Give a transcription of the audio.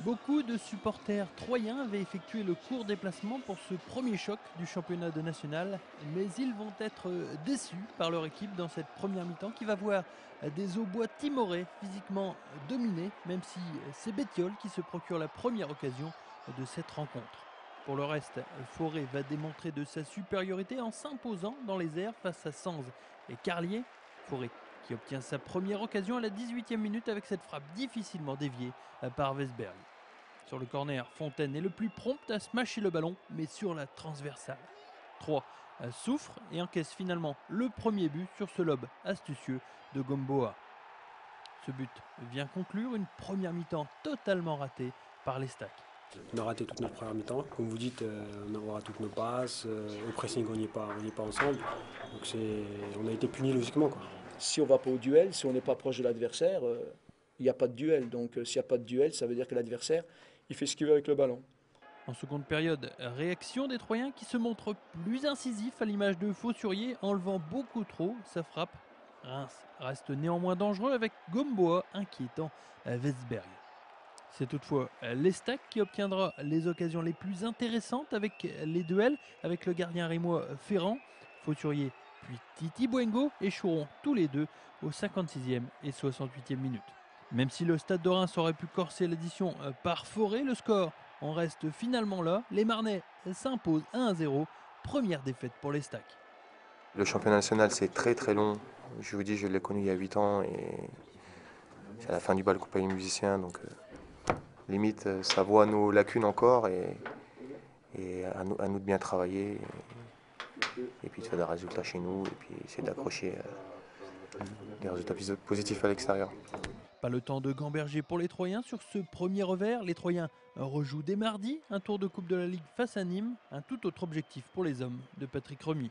Beaucoup de supporters troyens avaient effectué le court déplacement pour ce premier choc du championnat de national, mais ils vont être déçus par leur équipe dans cette première mi-temps qui va voir des Aubois timorés physiquement dominés, même si c'est Bétiol qui se procure la première occasion de cette rencontre. Pour le reste, Forêt va démontrer de sa supériorité en s'imposant dans les airs face à Sanz et Carlier. Forêt qui obtient sa première occasion à la 18e minute avec cette frappe difficilement déviée par Vesberg. Sur le corner, Fontaine est le plus prompt à smasher le ballon, mais sur la transversale. 3 souffre et encaisse finalement le premier but sur ce lob astucieux de Gomboa. Ce but vient conclure une première mi-temps totalement ratée par les Stacks. On a raté toute notre première mi-temps. Comme vous dites, on aura toutes nos passes. Au pressing, on n'y est pas ensemble. Donc on a été punis logiquement, quoi. Si on ne va pas au duel, si on n'est pas proche de l'adversaire, il n'y a pas de duel. Donc s'il n'y a pas de duel, ça veut dire que l'adversaire, il fait ce qu'il veut avec le ballon. En seconde période, réaction des Troyens qui se montre plus incisif à l'image de Faussurier, enlevant beaucoup trop sa frappe. Reims reste néanmoins dangereux avec Gomboa inquiétant Vesberg. C'est toutefois l'Estac qui obtiendra les occasions les plus intéressantes avec les duels avec le gardien rémois Ferrand. Faussurier puis Titi Buengo échoueront tous les deux aux 56e et 68e minutes. Même si le Stade de Reims aurait pu corser l'addition par Forêt, le score en reste finalement là. Les Marnais s'imposent 1-0. Première défaite pour les Stacks. Le championnat national, c'est très très long. Je vous dis, je l'ai connu il y a 8 ans et c'est à la fin du bal qu'on paye les musiciens. Donc limite, ça voit nos lacunes encore et à nous de bien travailler. Et puis de faire des résultats chez nous et puis essayer d'accrocher des résultats positifs à l'extérieur. Pas le temps de gamberger pour les Troyens sur ce premier revers. Les Troyens rejouent dès mardi un tour de Coupe de la Ligue face à Nîmes. Un tout autre objectif pour les hommes de Patrick Remy.